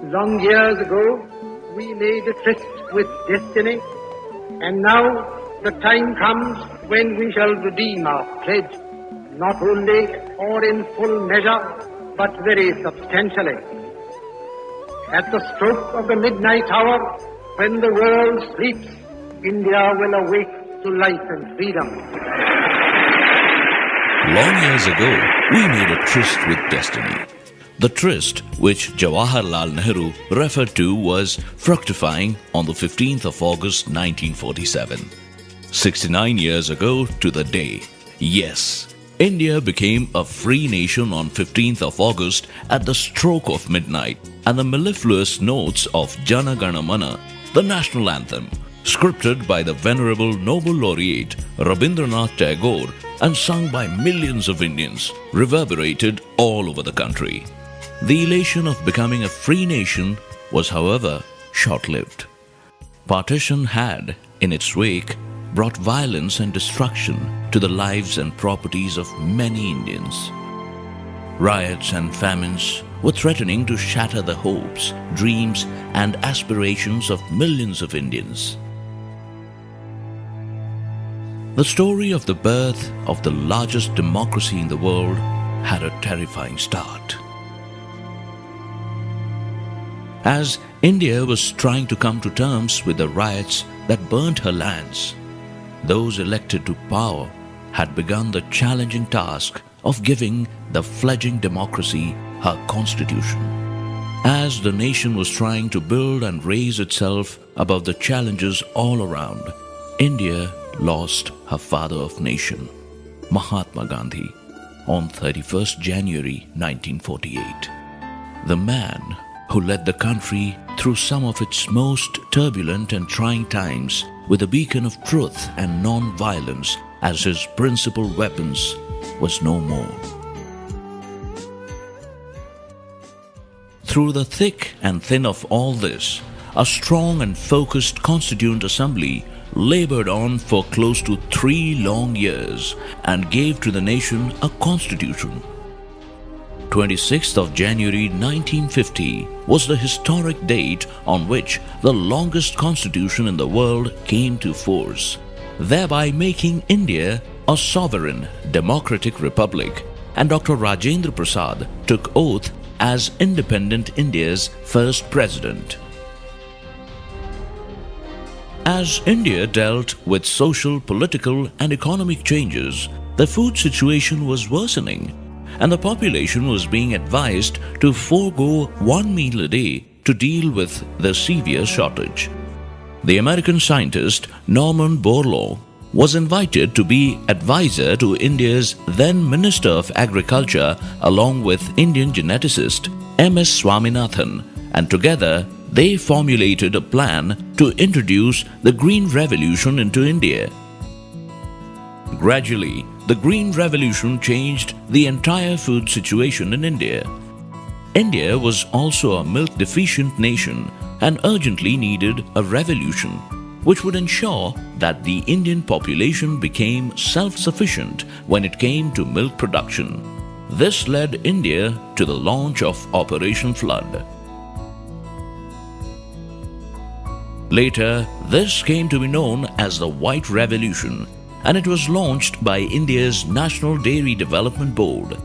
Long years ago, we made a tryst with destiny, and now the time comes when we shall redeem our pledge, not only or in full measure, but very substantially. At the stroke of the midnight hour, when the world sleeps, India will awake to life and freedom. Long years ago, we made a tryst with destiny. The tryst, which Jawaharlal Nehru referred to, was fructifying on the 15th of August 1947. 69 years ago to the day. Yes, India became a free nation on 15th of August at the stroke of midnight, and the mellifluous notes of Jana Gana Mana, the national anthem, scripted by the venerable Nobel laureate Rabindranath Tagore and sung by millions of Indians, reverberated all over the country. The elation of becoming a free nation was, however, short-lived. Partition had, in its wake, brought violence and destruction to the lives and properties of many Indians. Riots and famines were threatening to shatter the hopes, dreams, and aspirations of millions of Indians. The story of the birth of the largest democracy in the world had a terrifying start. As India was trying to come to terms with the riots that burnt her lands, those elected to power had begun the challenging task of giving the fledgling democracy her constitution. As the nation was trying to build and raise itself above the challenges all around, India lost her father of nation, Mahatma Gandhi, on 31st January 1948. The man who led the country through some of its most turbulent and trying times with a beacon of truth and non-violence as his principal weapons, was no more. Through the thick and thin of all this, a strong and focused Constituent Assembly labored on for close to 3 long years and gave to the nation a constitution. 26th of January 1950 was the historic date on which the longest constitution in the world came to force, thereby making India a sovereign democratic republic, and Dr. Rajendra Prasad took oath as independent India's first president. As India dealt with social, political, and economic changes, the food situation was worsening, and the population was being advised to forego 1 meal a day to deal with the severe shortage. The American scientist Norman Borlaug was invited to be advisor to India's then Minister of Agriculture along with Indian geneticist M.S. Swaminathan, and together they formulated a plan to introduce the Green Revolution into India. Gradually, the Green Revolution changed the entire food situation in India. India was also a milk-deficient nation and urgently needed a revolution which would ensure that the Indian population became self-sufficient when it came to milk production. This led India to the launch of Operation Flood. Later, this came to be known as the White Revolution, and it was launched by India's National Dairy Development Board.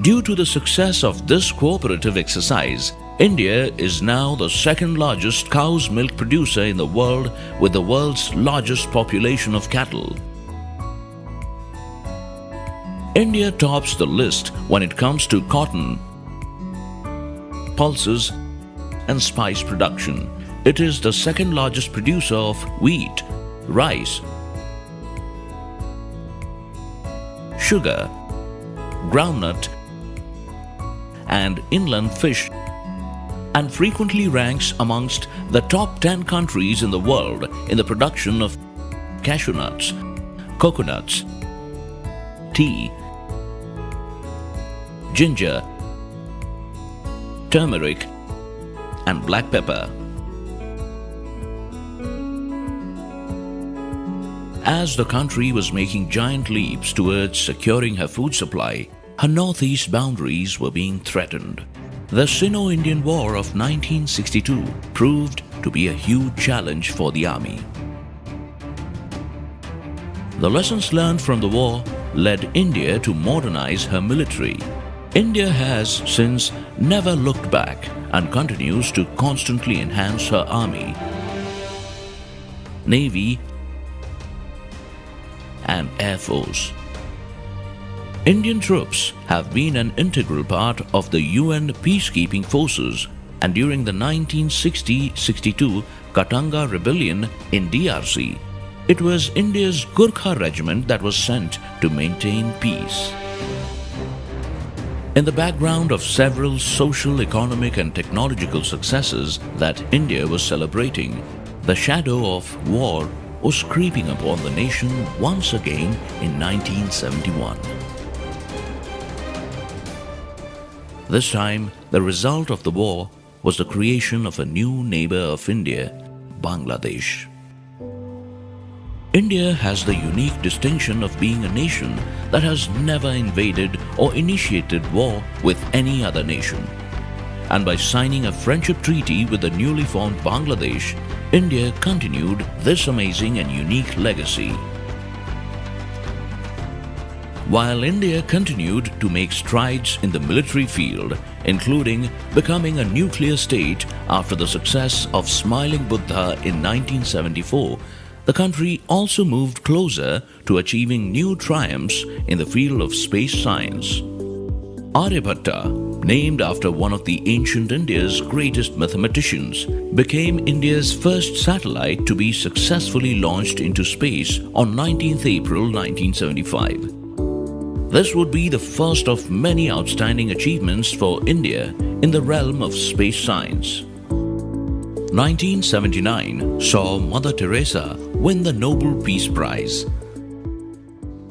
Due to the success of this cooperative exercise, India is now the second largest cow's milk producer in the world, with the world's largest population of cattle. India tops the list when it comes to cotton, pulses, and spice production. It is the second largest producer of wheat, rice, sugar, groundnut, and inland fish, and frequently ranks amongst the top 10 countries in the world in the production of cashew nuts, coconuts, tea, ginger, turmeric, and black pepper. As the country was making giant leaps towards securing her food supply, her northeast boundaries were being threatened. The Sino-Indian War of 1962 proved to be a huge challenge for the army. The lessons learned from the war led India to modernize her military. India has since never looked back and continues to constantly enhance her army, navy, and air force. Indian troops have been an integral part of the UN peacekeeping forces, and during the 1960-62 Katanga rebellion in DRC, it was India's Gurkha regiment that was sent to maintain peace. In the background of several social, economic and technological successes that India was celebrating, the shadow of war was creeping upon the nation once again in 1971. This time, the result of the war was the creation of a new neighbor of India, Bangladesh. India has the unique distinction of being a nation that has never invaded or initiated war with any other nation. And by signing a friendship treaty with the newly formed Bangladesh, India continued this amazing and unique legacy. While India continued to make strides in the military field, including becoming a nuclear state after the success of Smiling Buddha in 1974, the country also moved closer to achieving new triumphs in the field of space science. Aryabhatta, named after one of the ancient India's greatest mathematicians, became India's first satellite to be successfully launched into space on 19th April 1975. This would be the first of many outstanding achievements for India in the realm of space science. 1979 saw Mother Teresa win the Nobel Peace Prize.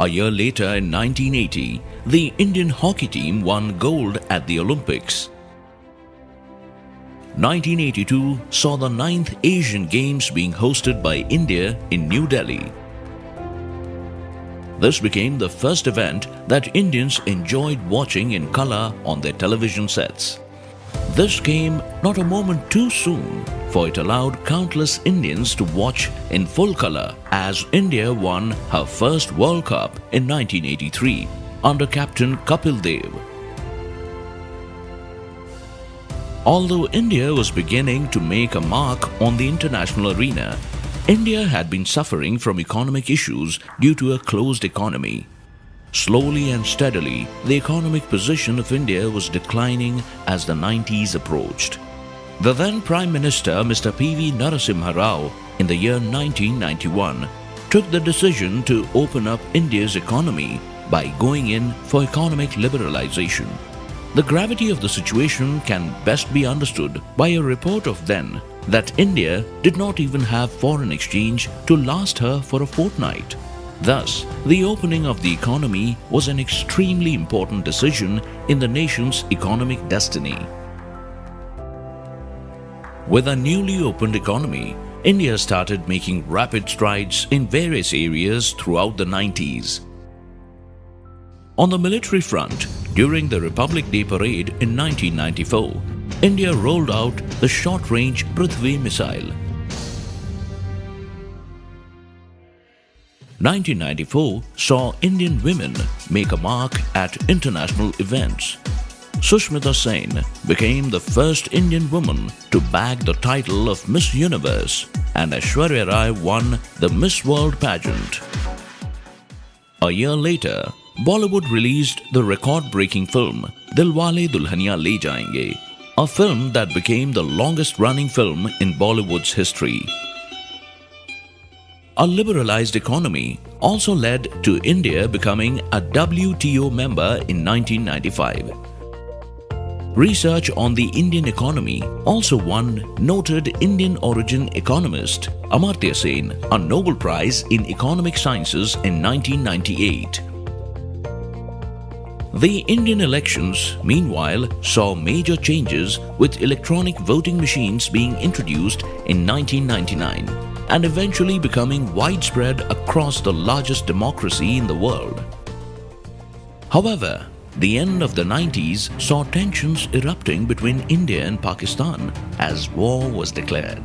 A year later, in 1980, the Indian hockey team won gold at the Olympics. 1982 saw the 9th Asian Games being hosted by India in New Delhi. This became the first event that Indians enjoyed watching in color on their television sets. This came not a moment too soon, for it allowed countless Indians to watch in full color as India won her first World Cup in 1983 under Captain Kapil Dev. Although India was beginning to make a mark on the international arena, India had been suffering from economic issues due to a closed economy. Slowly and steadily, the economic position of India was declining as the 90s approached. The then Prime Minister, Mr. P.V. Narasimha Rao, in the year 1991, took the decision to open up India's economy by going in for economic liberalization. The gravity of the situation can best be understood by a report of then that India did not even have foreign exchange to last her for a fortnight. Thus, the opening of the economy was an extremely important decision in the nation's economic destiny. With a newly opened economy, India started making rapid strides in various areas throughout the 90s. On the military front, during the Republic Day Parade in 1994, India rolled out the short-range Prithvi missile. 1994 saw Indian women make a mark at international events. Sushmita Sen became the first Indian woman to bag the title of Miss Universe, and Aishwarya Rai won the Miss World pageant. A year later, Bollywood released the record-breaking film Dilwale Dulhania Le Jayenge, a film that became the longest-running film in Bollywood's history. A liberalized economy also led to India becoming a WTO member in 1995. Research on the Indian economy also won noted Indian origin economist Amartya Sen a Nobel Prize in Economic Sciences in 1998. The Indian elections, meanwhile, saw major changes with electronic voting machines being introduced in 1999 and eventually becoming widespread across the largest democracy in the world. However, the end of the 90s saw tensions erupting between India and Pakistan as war was declared.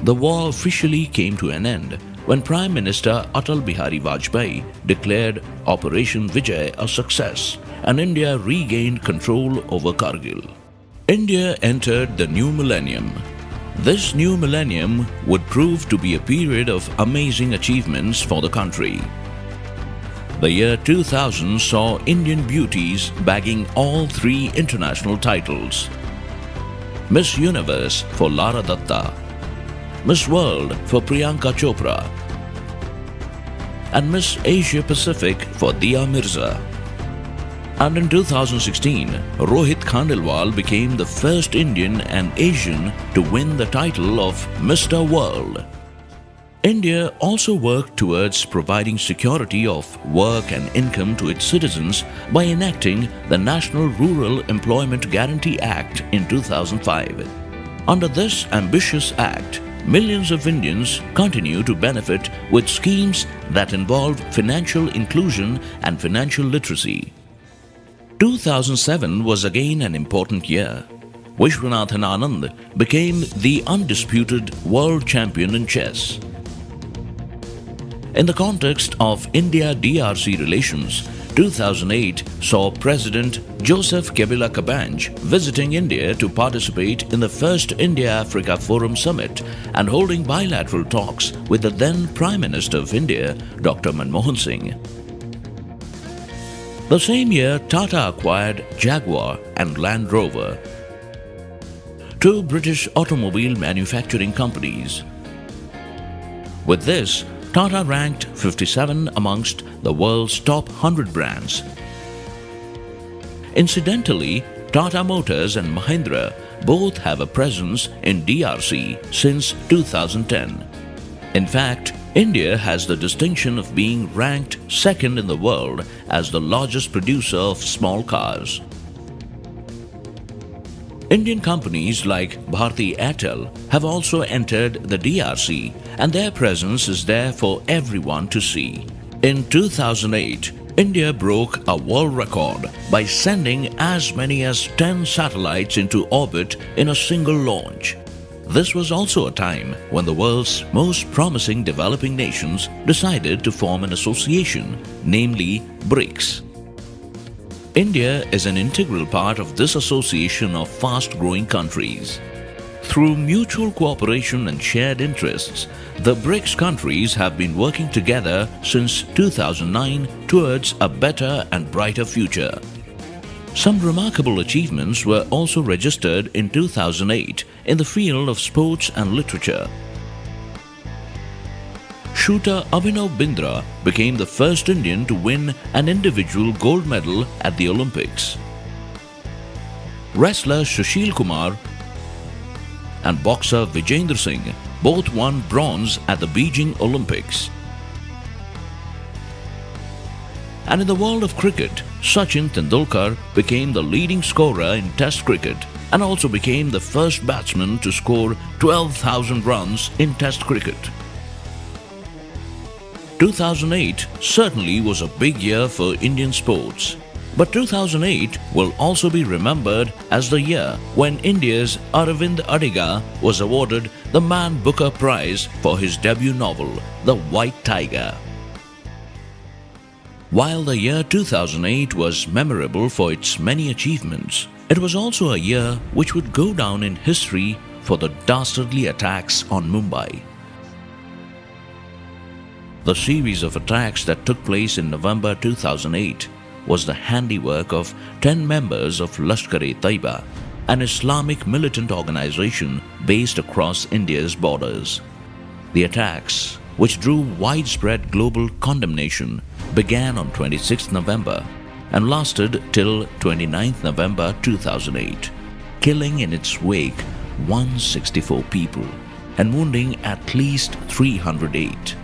The war officially came to an end when Prime Minister Atal Bihari Vajpayee declared Operation Vijay a success and India regained control over Kargil. India entered the new millennium. This new millennium would prove to be a period of amazing achievements for the country. The year 2000 saw Indian beauties bagging all 3 international titles. Miss Universe for Lara Datta, Miss World for Priyanka Chopra, and Miss Asia Pacific for Dia Mirza. And in 2016, Rohit Khandelwal became the first Indian and Asian to win the title of Mr. World. India also worked towards providing security of work and income to its citizens by enacting the National Rural Employment Guarantee Act in 2005. Under this ambitious act, millions of Indians continue to benefit with schemes that involve financial inclusion and financial literacy. 2007 was again an important year. Vishwanathan Anand became the undisputed world champion in chess. In the context of India-DRC relations, 2008 saw President Joseph Kabila Kabange visiting India to participate in the first India-Africa Forum Summit and holding bilateral talks with the then Prime Minister of India, Dr. Manmohan Singh. The same year, Tata acquired Jaguar and Land Rover, 2 British automobile manufacturing companies. With this, Tata ranked 57 amongst the world's top 100 brands. Incidentally, Tata Motors and Mahindra both have a presence in DRC since 2010. In fact, India has the distinction of being ranked second in the world as the largest producer of small cars. Indian companies like Bharti Airtel have also entered the DRC and their presence is there for everyone to see. In 2008, India broke a world record by sending as many as 10 satellites into orbit in a single launch. This was also a time when the world's most promising developing nations decided to form an association, namely BRICS. India is an integral part of this association of fast-growing countries. Through mutual cooperation and shared interests, the BRICS countries have been working together since 2009 towards a better and brighter future. Some remarkable achievements were also registered in 2008 in the field of sports and literature. Shooter Abhinav Bindra became the first Indian to win an individual gold medal at the Olympics. Wrestler Sushil Kumar and boxer Vijayendra Singh both won bronze at the Beijing Olympics. And in the world of cricket, Sachin Tendulkar became the leading scorer in Test cricket and also became the first batsman to score 12,000 runs in Test cricket. 2008 certainly was a big year for Indian sports. But 2008 will also be remembered as the year when India's Aravind Adiga was awarded the Man Booker Prize for his debut novel, The White Tiger. While the year 2008 was memorable for its many achievements, it was also a year which would go down in history for the dastardly attacks on Mumbai. The series of attacks that took place in November 2008 was the handiwork of 10 members of Lashkar-e-Taiba, an Islamic militant organization based across India's borders. The attacks, which drew widespread global condemnation, began on 26 November and lasted till 29 November 2008, killing in its wake 164 people and wounding at least 308.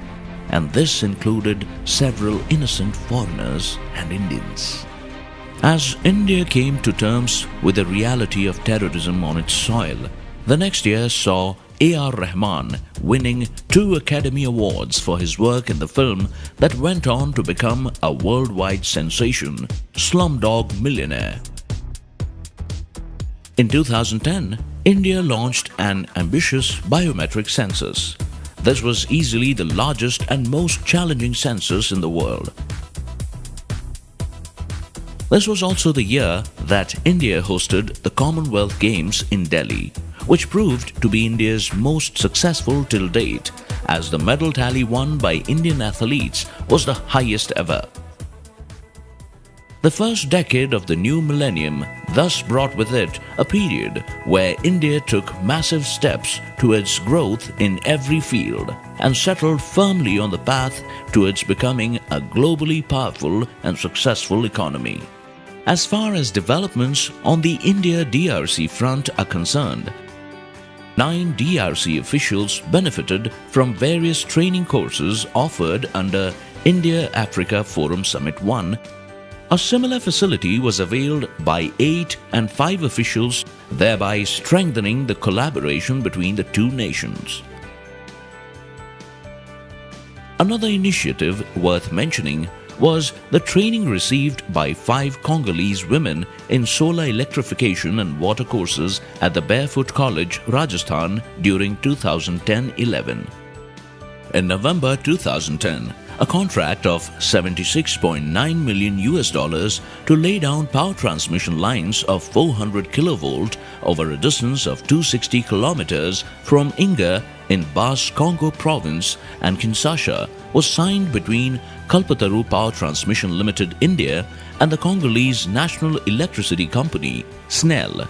And this included several innocent foreigners and Indians. As India came to terms with the reality of terrorism on its soil, the next year saw A.R. Rahman winning 2 Academy Awards for his work in the film that went on to become a worldwide sensation, Slumdog Millionaire. In 2010, India launched an ambitious biometric census. This was easily the largest and most challenging census in the world. This was also the year that India hosted the Commonwealth Games in Delhi, which proved to be India's most successful till date, as the medal tally won by Indian athletes was the highest ever. The first decade of the new millennium thus brought with it a period where India took massive steps towards growth in every field and settled firmly on the path towards becoming a globally powerful and successful economy. As far as developments on the India DRC front are concerned, 9 DRC officials benefited from various training courses offered under India-Africa Forum Summit 1. A similar facility was availed by 8 and 5 officials, thereby strengthening the collaboration between the two nations. Another initiative worth mentioning was the training received by 5 Congolese women in solar electrification and water courses at the Barefoot College, Rajasthan during 2010-11. In November 2010, a contract of $76.9 million to lay down power transmission lines of 400 kV over a distance of 260 kilometers from Inga in Bas-Congo province and Kinshasa was signed between Kalpataru Power Transmission Limited India and the Congolese National Electricity Company, SNEL.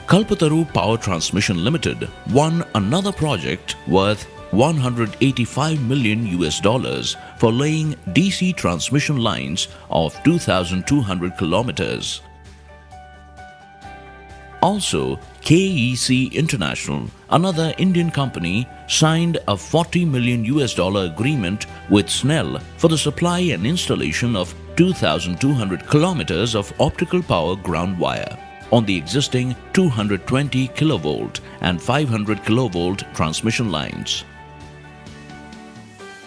Kalpataru Power Transmission Limited won another project worth $185 million for laying DC transmission lines of 2,200 kilometers. Also, KEC International, another Indian company, signed a $40 million agreement with SNEL for the supply and installation of 2,200 kilometers of optical power ground wire on the existing 220 kilovolt and 500 kilovolt transmission lines.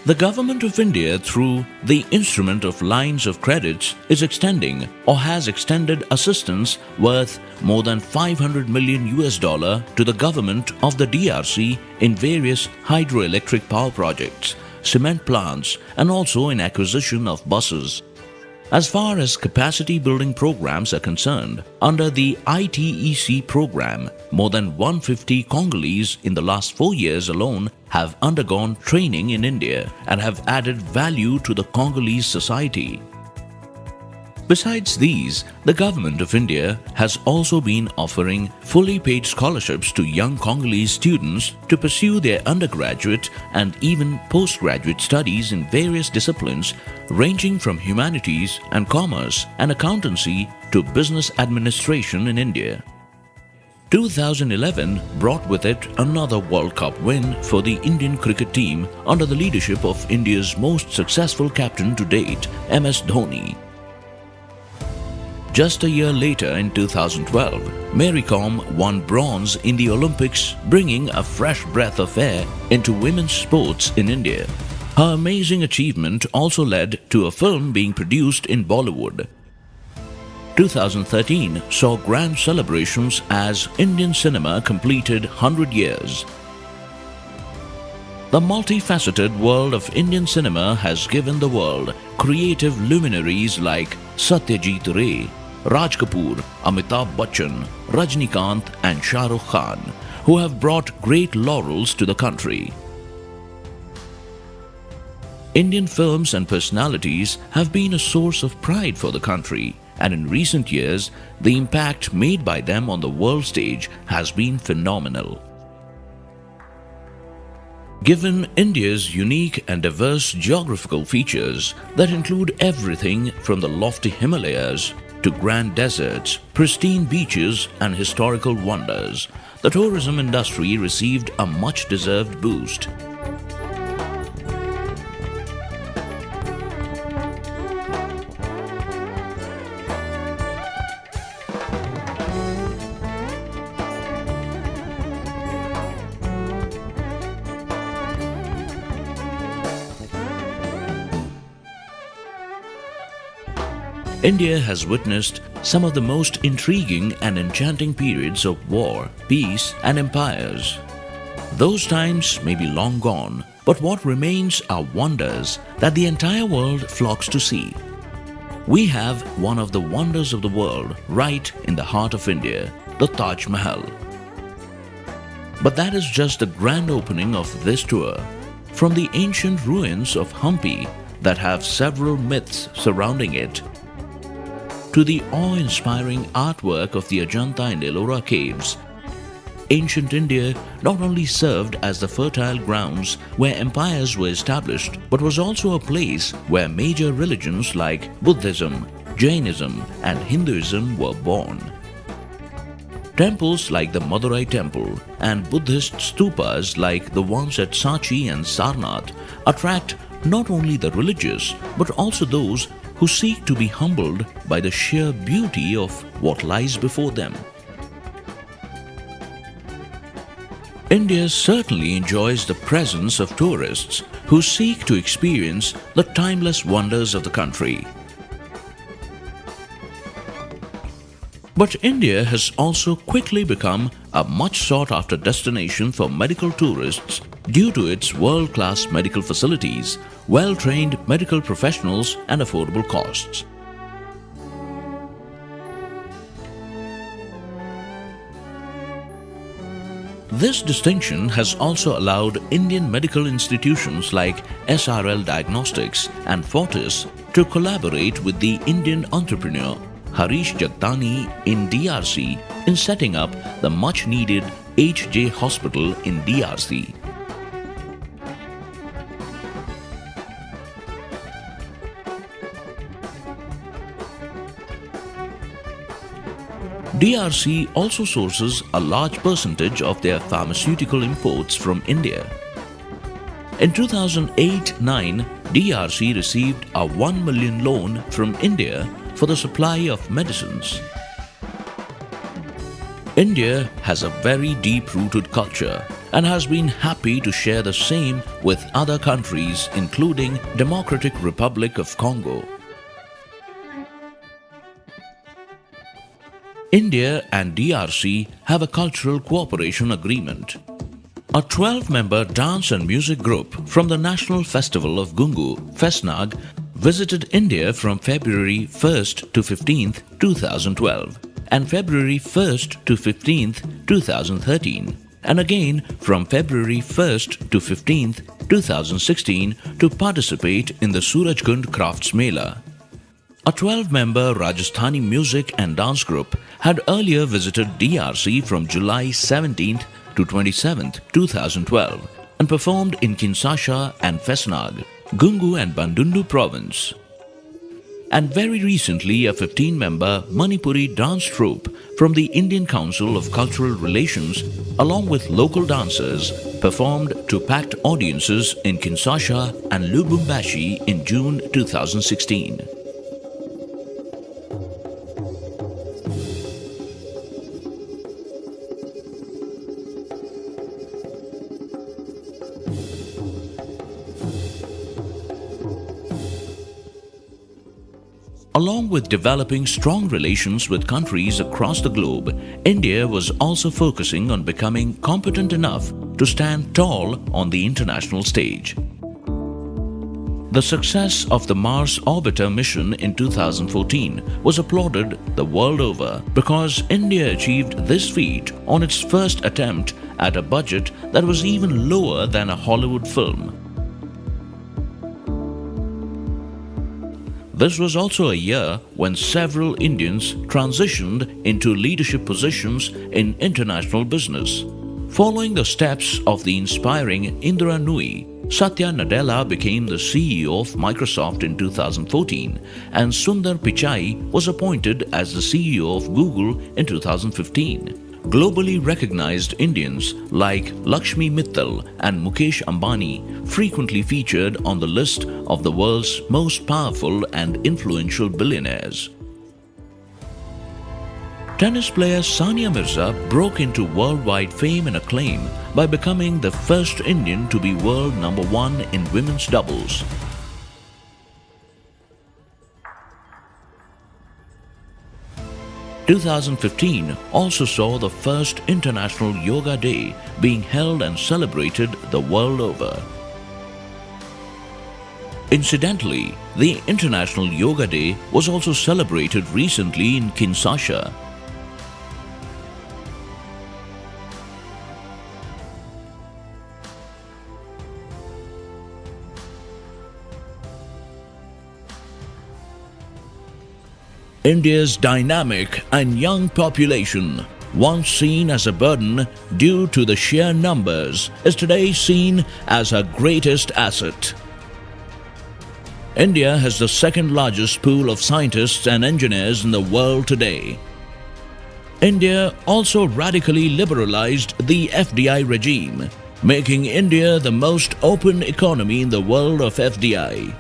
The Government of India, through the Instrument of Lines of Credits, is extending or has extended assistance worth more than $500 million to the government of the DRC in various hydroelectric power projects, cement plants, and also in acquisition of buses. As far as capacity building programs are concerned, under the ITEC program, more than 150 Congolese in the last 4 years alone have undergone training in India and have added value to the Congolese society. Besides these, the Government of India has also been offering fully paid scholarships to young Congolese students to pursue their undergraduate and even postgraduate studies in various disciplines ranging from humanities and commerce and accountancy to business administration in India. 2011 brought with it another World Cup win for the Indian cricket team under the leadership of India's most successful captain to date, MS Dhoni. Just a year later, in 2012, Mary Kom won bronze in the Olympics, bringing a fresh breath of air into women's sports in India. Her amazing achievement also led to a film being produced in Bollywood. 2013 saw grand celebrations as Indian cinema completed 100 years. The multifaceted world of Indian cinema has given the world creative luminaries like Satyajit Ray, Raj Kapoor, Amitabh Bachchan, Rajnikant and Shah Rukh Khan, who have brought great laurels to the country. Indian films and personalities have been a source of pride for the country, and in recent years, the impact made by them on the world stage has been phenomenal. Given India's unique and diverse geographical features that include everything from the lofty Himalayas to grand deserts, pristine beaches and historical wonders, the tourism industry received a much-deserved boost. India has witnessed some of the most intriguing and enchanting periods of war, peace, and empires. Those times may be long gone, but what remains are wonders that the entire world flocks to see. We have one of the wonders of the world right in the heart of India, the Taj Mahal. But that is just the grand opening of this tour. From the ancient ruins of Hampi that have several myths surrounding it, to the awe-inspiring artwork of the Ajanta and Ellora caves, ancient India not only served as the fertile grounds where empires were established, but was also a place where major religions like Buddhism, Jainism, and Hinduism were born. Temples like the Madurai Temple and Buddhist stupas like the ones at Sachi and Sarnath attract not only the religious but also those who seek to be humbled by the sheer beauty of what lies before them. India certainly enjoys the presence of tourists who seek to experience the timeless wonders of the country. But India has also quickly become a much sought-after destination for medical tourists due to its world-class medical facilities, well-trained medical professionals, and affordable costs. This distinction has also allowed Indian medical institutions like SRL Diagnostics and Fortis to collaborate with the Indian entrepreneur Harish Jagdani in DRC in setting up the much-needed HJ Hospital in DRC. DRC also sources a large percentage of their pharmaceutical imports from India. In 2008-9, DRC received a 1 million loan from India for the supply of medicines. India has a very deep-rooted culture and has been happy to share the same with other countries including Democratic Republic of Congo. India and DRC have a cultural cooperation agreement. A 12-member dance and music group from the National Festival of Gungu, Fesnag, visited India from February 1st to 15th, 2012 and February 1st to 15th, 2013 and again from February 1st to 15th, 2016 to participate in the Surajkund Crafts Mela. A 12-member Rajasthani music and dance group had earlier visited DRC from July 17th to 27th, 2012 and performed in Kinshasa and Fesnag, Gungu and Bandundu province. And very recently a 15-member Manipuri dance troupe from the Indian Council of Cultural Relations along with local dancers performed to packed audiences in Kinshasa and Lubumbashi in June 2016. Along with developing strong relations with countries across the globe, India was also focusing on becoming competent enough to stand tall on the international stage. The success of the Mars Orbiter mission in 2014 was applauded the world over because India achieved this feat on its first attempt at a budget that was even lower than a Hollywood film. This was also a year when several Indians transitioned into leadership positions in international business. Following the steps of the inspiring Indra Nooyi, Satya Nadella became the CEO of Microsoft in 2014 and Sundar Pichai was appointed as the CEO of Google in 2015. Globally recognized Indians like Lakshmi Mittal and Mukesh Ambani frequently featured on the list of the world's most powerful and influential billionaires. Tennis player Sania Mirza broke into worldwide fame and acclaim by becoming the first Indian to be world number 1 in women's doubles. 2015 also saw the first International Yoga Day being held and celebrated the world over. Incidentally, the International Yoga Day was also celebrated recently in Kinshasa. India's dynamic and young population, once seen as a burden due to the sheer numbers, is today seen as her greatest asset. India has the second largest pool of scientists and engineers in the world today. India also radically liberalized the FDI regime, making India the most open economy in the world of FDI.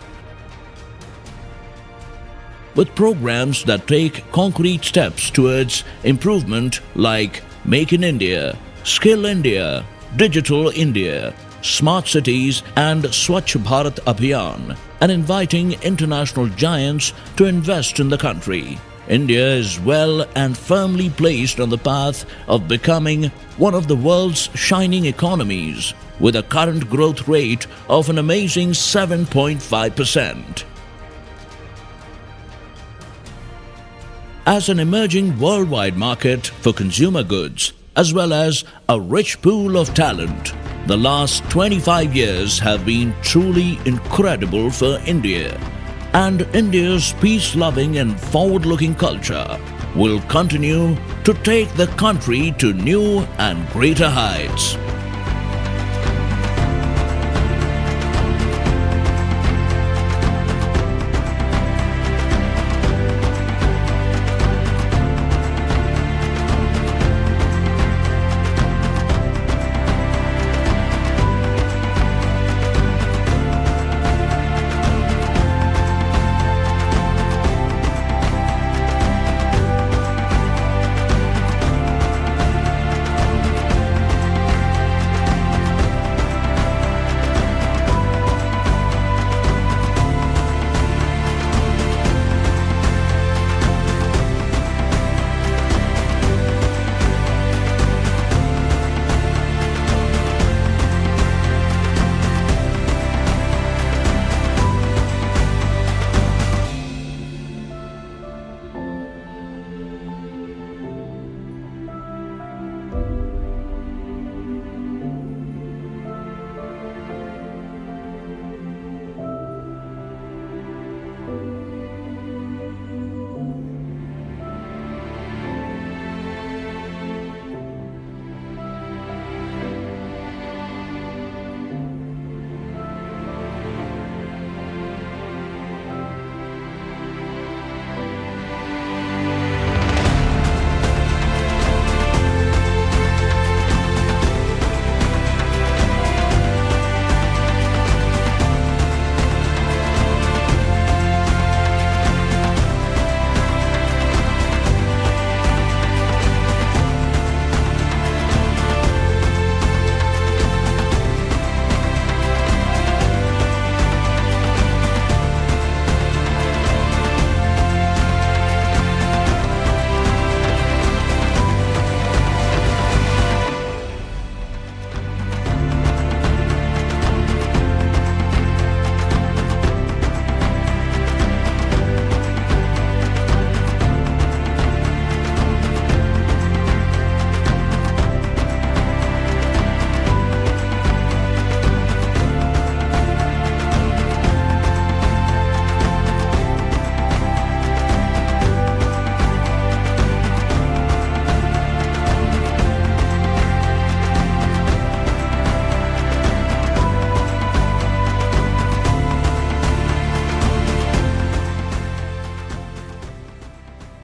With programs that take concrete steps towards improvement like Make in India, Skill India, Digital India, Smart Cities and Swachh Bharat Abhiyan, and inviting international giants to invest in the country, India is well and firmly placed on the path of becoming one of the world's shining economies, with a current growth rate of an amazing 7.5%. As an emerging worldwide market for consumer goods, as well as a rich pool of talent, the last 25 years have been truly incredible for India, and India's peace-loving and forward-looking culture will continue to take the country to new and greater heights.